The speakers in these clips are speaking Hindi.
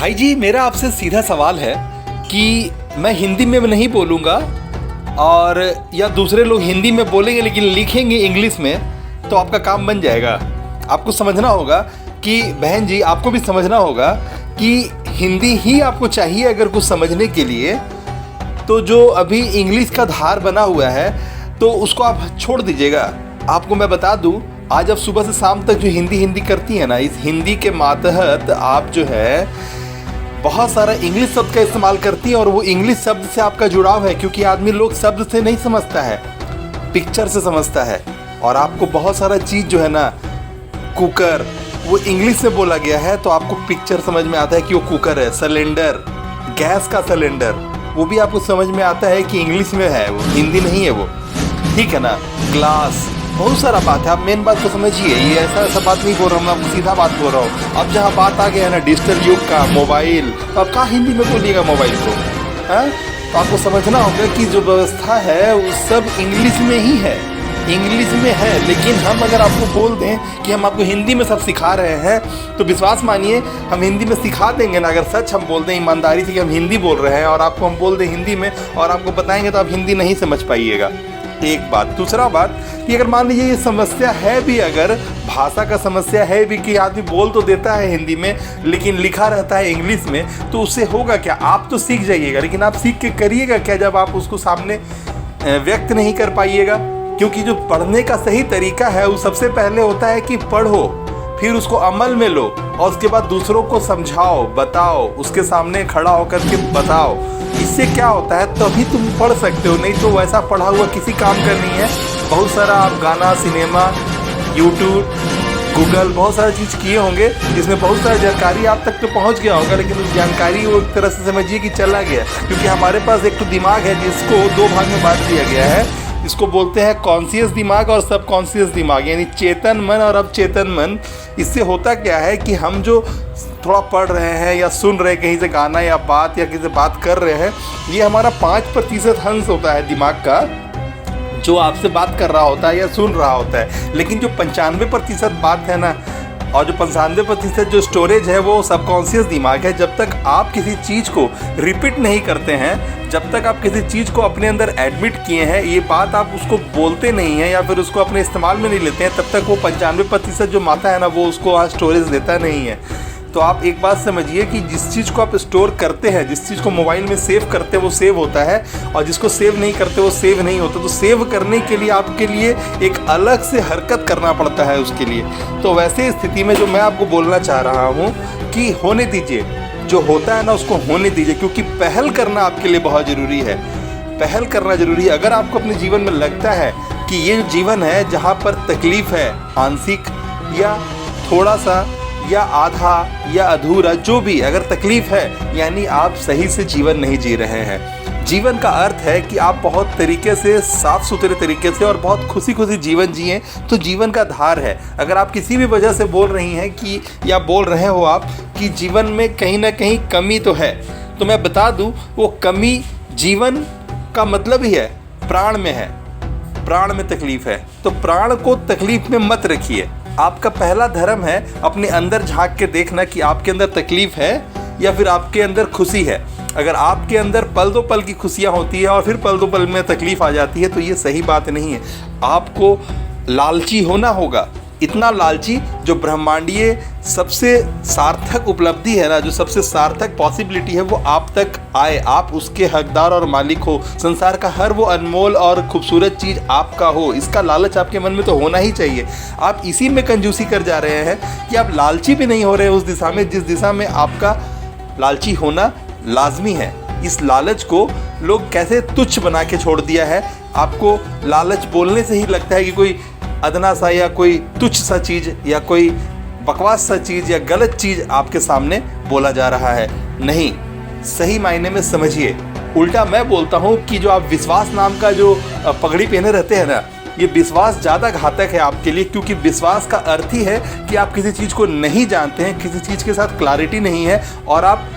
भाई जी, मेरा आपसे सीधा सवाल है कि मैं हिंदी में नहीं बोलूँगा और या दूसरे लोग हिंदी में बोलेंगे लेकिन लिखेंगे इंग्लिश में, तो आपका काम बन जाएगा। आपको समझना होगा कि बहन जी, आपको भी समझना होगा कि हिंदी ही आपको चाहिए अगर कुछ समझने के लिए। तो जो अभी इंग्लिश का धार बना हुआ है तो उसको आप छोड़ दीजिएगा। आपको मैं बता दूं, आज आप सुबह से शाम तक जो हिंदी करती है ना, इस हिंदी के मातहत आप जो है बहुत सारा इंग्लिश शब्द का इस्तेमाल करती है और वो इंग्लिश शब्द से आपका जुड़ाव है, क्योंकि आदमी लोग शब्द से नहीं समझता है, पिक्चर से समझता है। और आपको बहुत सारा चीज़ जो है ना, कुकर, वो इंग्लिश से बोला गया है तो आपको पिक्चर समझ में आता है कि वो कुकर है। सिलेंडर, गैस का सिलेंडर, वो भी आपको समझ में आता है कि इंग्लिश में है, वो हिंदी नहीं है वो, ठीक है ना। ग्लास, बहुत सारा बात है। आप मेन बात को समझिए, ये ऐसा बात नहीं बोल रहा हूँ मैं, आपको सीधा बात बोल रहा हूँ। अब जहाँ बात आ गया है ना डिजिटल युग का, मोबाइल, तो आप कहाँ हिंदी में बोलिएगा मोबाइल को, हाँ? तो आपको समझना होगा कि जो व्यवस्था है वो सब इंग्लिश में ही है, इंग्लिश में है। लेकिन हम अगर आपको बोल दें कि हम आपको हिंदी में सब सिखा रहे हैं, तो विश्वास मानिए हम हिंदी में सिखा देंगे ना। अगर सच हम बोल दें ईमानदारी से कि हम हिंदी बोल रहे हैं और आपको हम बोल दें हिंदी में और आपको बताएंगे, तो आप हिंदी नहीं समझ पाइएगा। एक बात। दूसरा बात कि अगर मान लीजिए ये समस्या है भी, अगर भाषा का समस्या है भी कि आदमी बोल तो देता है हिंदी में लेकिन लिखा रहता है इंग्लिश में, तो उससे होगा क्या? आप तो सीख जाइएगा, लेकिन आप सीख के करिएगा क्या जब आप उसको सामने व्यक्त नहीं कर पाइएगा? क्योंकि जो पढ़ने का सही तरीका है वो सबसे पहले होता है कि पढ़ो, फिर उसको अमल में लो और उसके बाद दूसरों को समझाओ, बताओ, उसके सामने खड़ा होकर के बताओ। इससे क्या होता है, तभी तुम पढ़ सकते हो, नहीं तो वैसा पढ़ा हुआ किसी काम का नहीं है। बहुत सारा आप गाना, सिनेमा, यूट्यूब, गूगल, बहुत सारी चीज़ किए होंगे जिसमें बहुत सारी जानकारी आप तक तो पहुंच गया होगा, लेकिन उस जानकारी वो एक तरह से समझिए कि चला गया। क्योंकि हमारे पास एक तो दिमाग है जिसको दो भाग में बांट दिया गया है। इसको बोलते हैं कॉन्शियस दिमाग और सब कॉन्शियस दिमाग, यानी चेतन मन और अवचेतन मन। इससे होता क्या है कि हम जो थोड़ा पढ़ रहे हैं या सुन रहे हैं कहीं से गाना या बात या किसी से बात कर रहे हैं, ये हमारा 5% अंश होता है दिमाग का, जो आपसे बात कर रहा होता है या सुन रहा होता है। लेकिन जो 95% बात है ना, और जो 95% जो स्टोरेज है वो सबकॉन्शियस दिमाग है। जब तक आप किसी चीज़ को रिपीट नहीं करते हैं, जब तक आप किसी चीज़ को अपने अंदर एडमिट किए हैं, ये बात आप उसको बोलते नहीं हैं या फिर उसको अपने इस्तेमाल में नहीं लेते हैं, तब तक वो 95% जो मात्रा है ना, वो उसको वहाँ स्टोरेज देता नहीं है। तो आप एक बात समझिए कि जिस चीज़ को आप स्टोर करते हैं, जिस चीज़ को मोबाइल में सेव करते हैं वो सेव होता है, और जिसको सेव नहीं करते वो सेव नहीं होता। तो सेव करने के लिए आपके लिए एक अलग से हरकत करना पड़ता है उसके लिए। तो वैसे स्थिति में जो मैं आपको बोलना चाह रहा हूँ कि होने दीजिए, जो होता है ना उसको होने दीजिए, क्योंकि पहल करना आपके लिए बहुत ज़रूरी है। पहल करना ज़रूरी है। अगर आपको अपने जीवन में लगता है कि ये जीवन है जहाँ पर तकलीफ़ है, आंशिक या थोड़ा सा या आधा या अधूरा, जो भी अगर तकलीफ है, यानी आप सही से जीवन नहीं जी रहे हैं। जीवन का अर्थ है कि आप बहुत तरीके से, साफ सुथरे तरीके से और बहुत खुशी खुशी जीवन जिएं, तो जीवन का धार है। अगर आप किसी भी वजह से बोल रही हैं कि या बोल रहे हो आप कि जीवन में कहीं ना कहीं कमी तो है, तो मैं बता दूं वो कमी जीवन का मतलब ही है प्राण में है, प्राण में तकलीफ है। तो प्राण को तकलीफ में मत रखिए। आपका पहला धर्म है अपने अंदर झांक के देखना कि आपके अंदर तकलीफ है या फिर आपके अंदर खुशी है। अगर आपके अंदर पल दो पल की खुशियाँ होती है और फिर पल दो पल में तकलीफ आ जाती है, तो ये सही बात नहीं है। आपको लालची होना होगा, इतना लालची जो ब्रह्मांडीय सबसे सार्थक उपलब्धि है ना, जो सबसे सार्थक पॉसिबिलिटी है, वो आप तक आए, आप उसके हकदार और मालिक हो। संसार का हर वो अनमोल और खूबसूरत चीज़ आपका हो, इसका लालच आपके मन में तो होना ही चाहिए। आप इसी में कंजूसी कर जा रहे हैं कि आप लालची भी नहीं हो रहे उस दिशा में जिस दिशा में आपका लालची होना लाजमी है। इस लालच को लोग कैसे तुच्छ बना के छोड़ दिया है। आपको लालच बोलने से ही लगता है कि कोई अदना सा या कोई तुच्छ सा चीज़ या कोई बकवास सा चीज़ या गलत चीज़ आपके सामने बोला जा रहा है। नहीं, सही मायने में समझिए। उल्टा मैं बोलता हूँ कि जो आप विश्वास नाम का जो पगड़ी पहने रहते हैं ना, ये विश्वास ज़्यादा घातक है आपके लिए, क्योंकि विश्वास का अर्थ ही है कि आप किसी चीज़ को नहीं जानते हैं, किसी चीज़ के साथ क्लैरिटी नहीं है और आप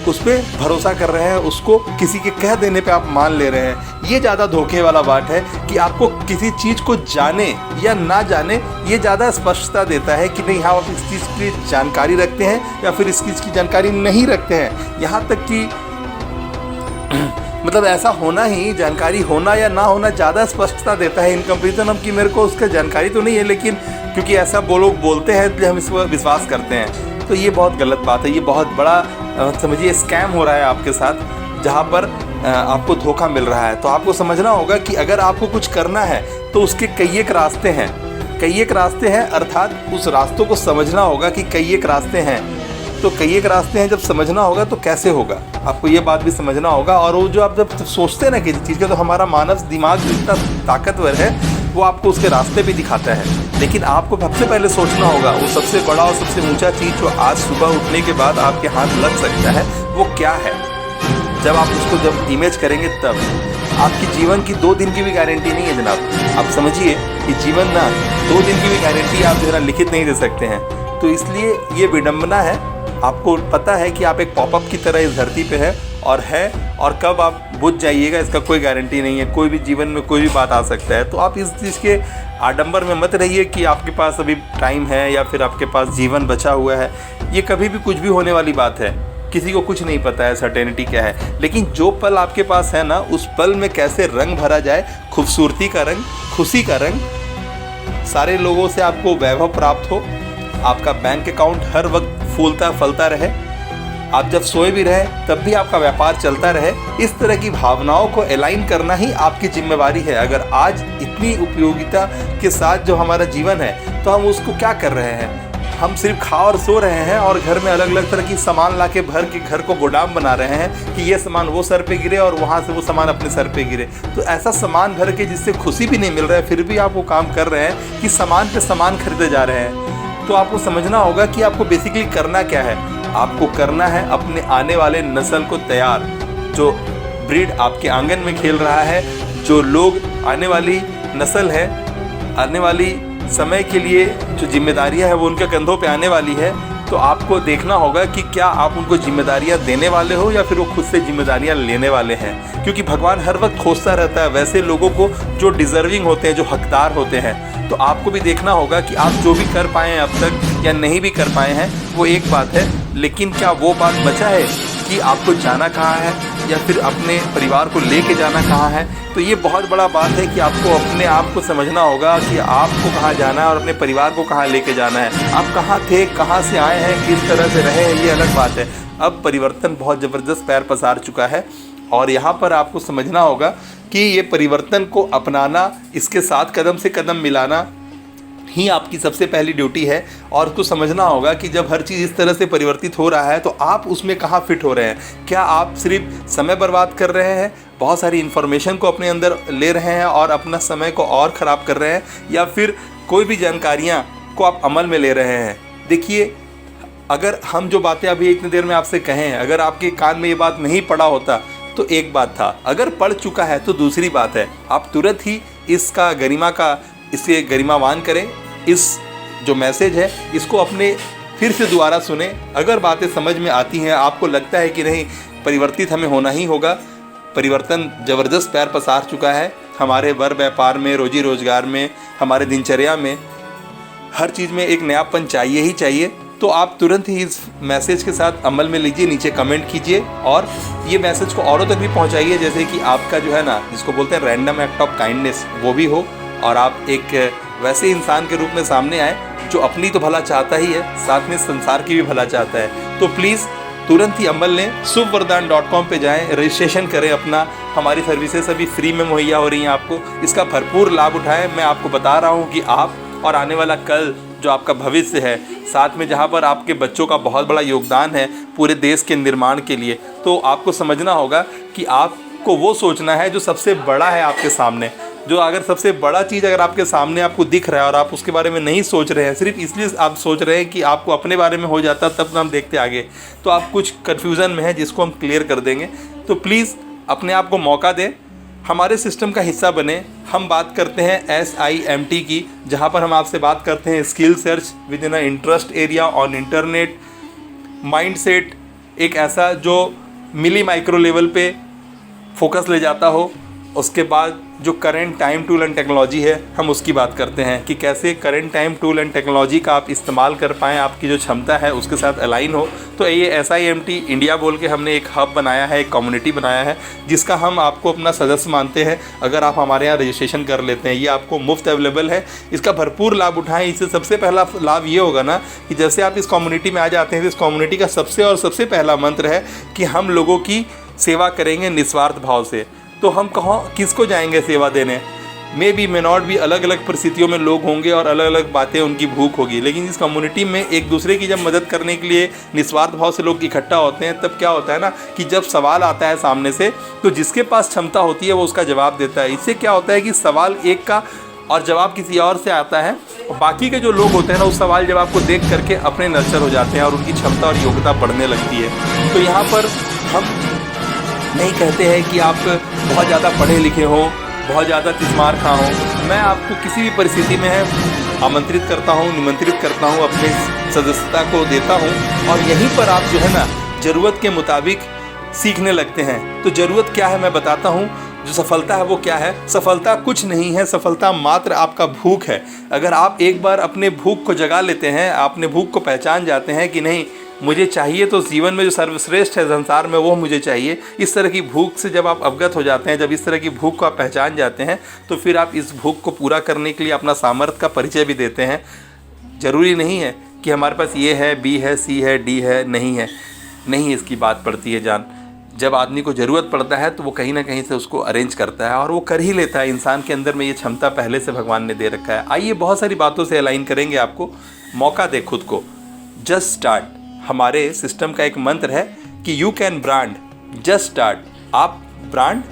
उस पर भरोसा कर रहे हैं, उसको किसी के कह देने पे आप मान ले रहे हैं। ये ज़्यादा धोखे वाला बात है कि आपको किसी चीज़ को जाने या ना जाने, ये ज़्यादा स्पष्टता देता है कि नहीं हाँ आप इस चीज़ की जानकारी रखते हैं या फिर इस चीज़ की जानकारी नहीं रखते हैं। यहाँ तक कि मतलब ऐसा होना ही, जानकारी होना या ना होना ज़्यादा स्पष्टता देता है इन कंपेरिजन ऑफ कि मेरे को उसका जानकारी तो नहीं है, लेकिन क्योंकि ऐसा वो लोग बोलते हैं इसलिए हम इस पर विश्वास करते हैं। तो ये बहुत गलत बात है। ये बहुत बड़ा समझिए स्कैम हो रहा है आपके साथ, जहाँ पर आपको धोखा मिल रहा है। तो आपको समझना होगा कि अगर आपको कुछ करना है तो उसके कई एक रास्ते हैं, कई एक रास्ते हैं, अर्थात उस रास्तों को समझना होगा कि कई एक रास्ते हैं। तो कई एक रास्ते हैं, जब समझना होगा तो कैसे होगा, आपको ये बात भी समझना होगा। और वो जो आप जब सोचते हैं ना किसी चीज़ का, तो हमारा मानव दिमाग इतना ताकतवर है, वो आपको उसके रास्ते भी दिखाता है। लेकिन आपको सबसे पहले सोचना होगा वो सबसे बड़ा और सबसे ऊंचा चीज़ जो आज सुबह उठने के बाद आपके हाथ लग सकता है वो क्या है। जब आप उसको जब इमेज करेंगे तब आपकी जीवन की 2 दिन की भी गारंटी नहीं है जनाब। आप समझिए कि जीवन ना 2 दिन की भी गारंटी आप जरा लिखित नहीं दे सकते हैं। तो इसलिए ये विडंबना है। आपको पता है कि आप एक पॉपअप की तरह इस धरती पे है, और कब आप बुझ जाइएगा इसका कोई गारंटी नहीं है। कोई भी जीवन में कोई भी बात आ सकता है। तो आप इस चीज़ के आडंबर में मत रहिए कि आपके पास अभी टाइम है या फिर आपके पास जीवन बचा हुआ है। ये कभी भी कुछ भी होने वाली बात है, किसी को कुछ नहीं पता है सर्टेनिटी क्या है। लेकिन जो पल आपके पास है ना, उस पल में कैसे रंग भरा जाए, खूबसूरती का रंग, खुशी का रंग, सारे लोगों से आपको वैभव प्राप्त हो, आपका बैंक अकाउंट हर वक्त फूलता फलता रहे, आप जब सोए भी रहे तब भी आपका व्यापार चलता रहे। इस तरह की भावनाओं को अलाइन करना ही आपकी जिम्मेवारी है। अगर आज इतनी उपयोगिता के साथ जो हमारा जीवन है तो हम उसको क्या कर रहे हैं? हम सिर्फ खा और सो रहे हैं और घर में अलग अलग तरह की सामान ला के भर के घर को गोदाम बना रहे हैं कि ये सामान वो सर पे गिरे और वहाँ से वो सामान अपने सर पे गिरे। तो ऐसा सामान भर के जिससे खुशी भी नहीं मिल रहा है, फिर भी आप वो काम कर रहे हैं कि सामान पे सामान खरीदे जा रहे हैं। तो आपको समझना होगा कि आपको बेसिकली करना क्या है। आपको करना है अपने आने वाले नस्ल को तैयार, जो ब्रीड आपके आंगन में खेल रहा है, जो लोग आने वाली नस्ल है, आने वाली समय के लिए जो जिम्मेदारियां हैं वो उनके कंधों पे आने वाली है। तो आपको देखना होगा कि क्या आप उनको जिम्मेदारियां देने वाले हो या फिर वो खुद से जिम्मेदारियां लेने वाले हैं। क्योंकि भगवान हर वक्त खोजता रहता है वैसे लोगों को जो डिजर्विंग होते हैं, जो हकदार होते हैं। तो आपको भी देखना होगा कि आप जो भी कर पाए हैं अब तक या नहीं भी कर पाए हैं वो एक बात है, लेकिन क्या वो बात बचा है कि आपको जाना कहाँ है या फिर अपने परिवार को लेके जाना कहाँ है। तो ये बहुत बड़ा बात है कि आपको अपने आप को समझना होगा कि आपको कहाँ जाना है और अपने परिवार को कहाँ लेके जाना है। आप कहाँ थे, कहाँ से आए हैं, किस तरह से रहे हैं, ये अलग बात है। अब परिवर्तन बहुत ज़बरदस्त पैर पसार चुका है और यहाँ पर आपको समझना होगा कि ये परिवर्तन को अपनाना, इसके साथ कदम से कदम मिलाना ही आपकी सबसे पहली ड्यूटी है। और उसको समझना होगा कि जब हर चीज़ इस तरह से परिवर्तित हो रहा है तो आप उसमें कहाँ फिट हो रहे हैं। क्या आप सिर्फ समय बर्बाद कर रहे हैं, बहुत सारी इन्फॉर्मेशन को अपने अंदर ले रहे हैं और अपना समय को और ख़राब कर रहे हैं, या फिर कोई भी जानकारियाँ को आप अमल में ले रहे हैं। देखिए, अगर हम जो बातें अभी इतनी देर में आपसे कहें, अगर आपके कान में ये बात नहीं पड़ा होता तो एक बात था, अगर पढ़ चुका है तो दूसरी बात है। आप तुरंत ही इसका गरिमा का इसे गरिमावान करें। इस जो मैसेज है इसको अपने फिर से दोबारा सुने। अगर बातें समझ में आती हैं, आपको लगता है कि नहीं परिवर्तित हमें होना ही होगा, परिवर्तन ज़बरदस्त पैर पसार चुका है हमारे वर व्यापार में, रोजी रोजगार में, हमारे दिनचर्या में, हर चीज़ में एक नयापन चाहिए ही चाहिए, तो आप तुरंत ही इस मैसेज के साथ अमल में लीजिए। नीचे कमेंट कीजिए और ये मैसेज को औरों तक भी पहुंचाइए, जैसे कि आपका जो है ना, जिसको बोलते हैं रैंडम एक्ट ऑफ काइंडनेस, वो भी हो और आप एक वैसे इंसान के रूप में सामने आए जो अपनी तो भला चाहता ही है, साथ में संसार की भी भला चाहता है। तो प्लीज़ तुरंत ही अमल लें, शुभवरदान.com पे जाएं, रजिस्ट्रेशन करें अपना। हमारी सर्विसेज अभी फ्री में मुहैया हो रही हैं, आपको इसका भरपूर लाभ उठाएं। मैं आपको बता रहा हूँ कि आप और आने वाला कल जो आपका भविष्य है, साथ में जहाँ पर आपके बच्चों का बहुत बड़ा योगदान है पूरे देश के निर्माण के लिए, तो आपको समझना होगा कि आपको वो सोचना है जो सबसे बड़ा है आपके सामने। जो अगर सबसे बड़ा चीज़ अगर आपके सामने आपको दिख रहा है और आप उसके बारे में नहीं सोच रहे हैं, सिर्फ इसलिए आप सोच रहे हैं कि आपको अपने बारे में हो जाता तब तो हम देखते आगे, तो आप कुछ कन्फ्यूज़न में है जिसको हम क्लियर कर देंगे। तो प्लीज़ अपने आप को मौका दें, हमारे सिस्टम का हिस्सा बने। हम बात करते हैं SIMT की, जहाँ पर हम आपसे बात करते हैं skill search with in a interest area on internet, mindset, एक ऐसा जो मिली माइक्रो लेवल पे फोकस ले जाता हो। उसके बाद जो current time tool and technology है, हम उसकी बात करते हैं कि कैसे current time tool and technology का आप इस्तेमाल कर पाएँ, आपकी जो क्षमता है उसके साथ अलाइन हो। तो ये SIMT इंडिया बोल के हमने एक हब बनाया है, एक कम्युनिटी बनाया है, जिसका हम आपको अपना सदस्य मानते हैं। अगर आप हमारे यहाँ रजिस्ट्रेशन कर लेते हैं, ये आपको मुफ्त अवेलेबल है, इसका भरपूर लाभ उठाएं। इससे सबसे पहला लाभ ये होगा ना कि जैसे आप इस कम्युनिटी में आ जाते हैं तो इस कम्युनिटी का सबसे पहला मंत्र है कि हम लोगों की सेवा करेंगे निस्वार्थ भाव से। तो हम कहाँ किसको जाएंगे सेवा देने? मे नॉट भी, अलग अलग परिस्थितियों में लोग होंगे और अलग अलग बातें उनकी भूख होगी, लेकिन इस कम्युनिटी में एक दूसरे की जब मदद करने के लिए निस्वार्थ भाव से लोग इकट्ठा होते हैं, तब क्या होता है ना कि जब सवाल आता है सामने से तो जिसके पास क्षमता होती है वो उसका जवाब देता है। इससे क्या होता है कि सवाल एक का और जवाब किसी और से आता है, और बाकी के जो लोग होते हैं ना उस सवाल जवाब को देख करके अपने नर्चर हो जाते हैं और उनकी क्षमता और योग्यता बढ़ने लगती है। तो यहाँ पर हम नहीं कहते हैं कि आप बहुत ज़्यादा पढ़े लिखे हो, बहुत ज़्यादा तिस्मार खा हो। मैं आपको किसी भी परिस्थिति में आमंत्रित करता हूँ, निमंत्रित करता हूँ, अपने सदस्यता को देता हूँ, और यहीं पर आप जो है ना ज़रूरत के मुताबिक सीखने लगते हैं। तो ज़रूरत क्या है मैं बताता हूँ। जो सफलता है वो क्या है? सफलता कुछ नहीं है, सफलता मात्र आपका भूख है। अगर आप एक बार अपने भूख को जगा लेते हैं, अपने भूख को पहचान जाते हैं कि नहीं मुझे चाहिए तो जीवन में जो सर्वश्रेष्ठ है संसार में वो मुझे चाहिए, इस तरह की भूख से जब आप अवगत हो जाते हैं, जब इस तरह की भूख को आप पहचान जाते हैं, तो फिर आप इस भूख को पूरा करने के लिए अपना सामर्थ्य का परिचय भी देते हैं। ज़रूरी नहीं है कि हमारे पास ये है, B है, C है, D है, नहीं इसकी बात पड़ती है जान। जब आदमी को ज़रूरत पड़ता है तो वो कहीं ना कहीं से उसको अरेंज करता है और वो कर ही लेता है। इंसान के अंदर में ये क्षमता पहले से भगवान ने दे रखा है। आइए बहुत सारी बातों से अलाइन करेंगे आपको। मौका दे खुद को, जस्ट स्टार्ट। हमारे सिस्टम का एक मंत्र है कि you can brand, just start. आप ब्रांड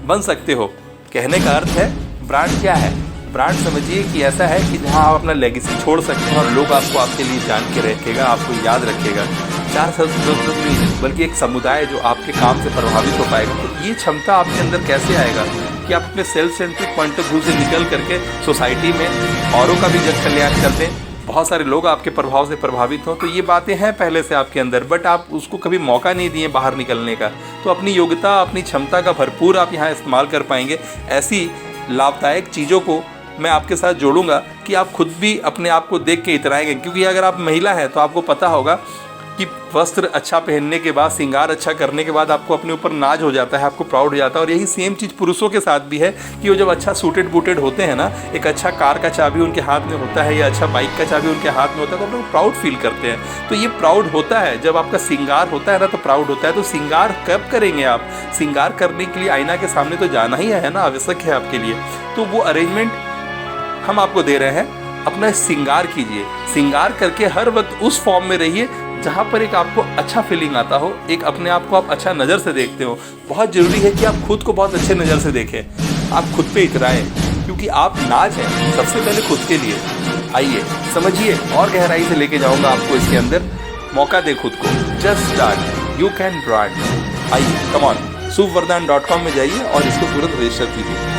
बन सकते हो। कहने का अर्थ है ब्रांड क्या है? ब्रांड समझिए कि ऐसा है कि जहाँ आप अपना लेगेसी छोड़ सकते हैं और लोग आपको आपके लिए जान के रखेगा, आपको याद रखेगा। 4 सदस्य नहीं बल्कि एक समुदाय जो आपके काम से प्रभावित हो पाएगा। तो ये क्षमता आपके अंदर कैसे आएगा कि आप अपने self centric point of view से निकल करके सोसाइटी में औरों का भी जन कल्याण कर दें, बहुत सारे लोग आपके प्रभाव से प्रभावित हों। तो ये बातें हैं पहले से आपके अंदर, बट आप उसको कभी मौका नहीं दिए बाहर निकलने का। तो अपनी योग्यता, अपनी क्षमता का भरपूर आप यहाँ इस्तेमाल कर पाएंगे। ऐसी लाभदायक चीज़ों को मैं आपके साथ जोड़ूंगा कि आप खुद भी अपने आप को देख के इतराएंगे। क्योंकि अगर आप महिला हैं तो आपको पता होगा कि वस्त्र अच्छा पहनने के बाद, श्रृंगार अच्छा करने के बाद आपको अपने ऊपर नाज हो जाता है, आपको प्राउड हो जाता है। और यही सेम चीज़ पुरुषों के साथ भी है कि वो जब अच्छा सूटेड बूटेड होते हैं ना, एक अच्छा कार का चाबी उनके हाथ में होता है या अच्छा बाइक का चाबी उनके हाथ में होता है, तो अपने प्राउड फील करते हैं। तो ये प्राउड होता है जब आपका श्रृंगार होता है ना, तो प्राउड होता है। तो श्रृंगार कब करेंगे आप? श्रृंगार करने के लिए आईना के सामने तो जाना ही है ना, आवश्यक है आपके लिए। तो वो अरेंजमेंट हम आपको दे रहे हैं। अपना श्रृंगार कीजिए, श्रृंगार करके हर वक्त उस फॉर्म में रहिए जहाँ पर एक आपको अच्छा फीलिंग आता हो, एक अपने आप को आप अच्छा नज़र से देखते हो। बहुत ज़रूरी है कि आप खुद को बहुत अच्छे नज़र से देखें, आप खुद पे इतराएं, क्योंकि आप नाज हैं सबसे पहले खुद के लिए। आइए समझिए, और गहराई से लेके जाऊँगा आपको इसके अंदर। मौका दे खुद को, just start, you can brand. आइए कम ऑन, suvardan.com में जाइए और इसको तुरंत रजिस्टर कीजिए।